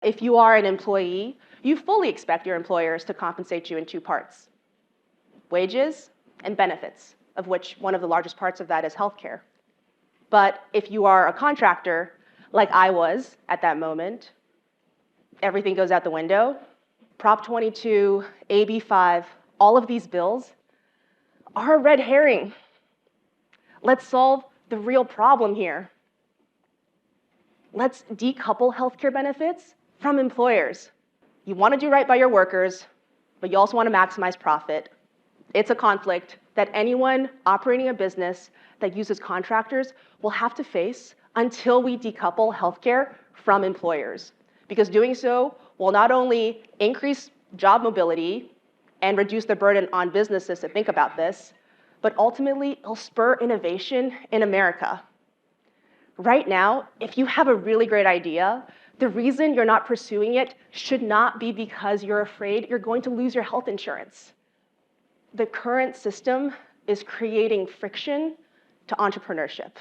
If you are an employee, you fully expect your employers to compensate you in two parts: wages and benefits, of which one of the largest parts of that is healthcare. But if you are a contractor, like I was at that moment, everything goes out the window. Prop 22, AB 5, all of these bills are a red herring. Let's solve the real problem here. Let's decouple healthcare benefits from employers. You want to do right by your workers, but you also want to maximize profit. It's a conflict that anyone operating a business that uses contractors will have to face until we decouple healthcare from employers. Because doing so will not only increase job mobility and reduce the burden on businesses to think about this, but ultimately it'll spur innovation in America. Right now, if you have a really great idea, the reason you're not pursuing it should not be because you're afraid you're going to lose your health insurance. The current system is creating friction to entrepreneurship.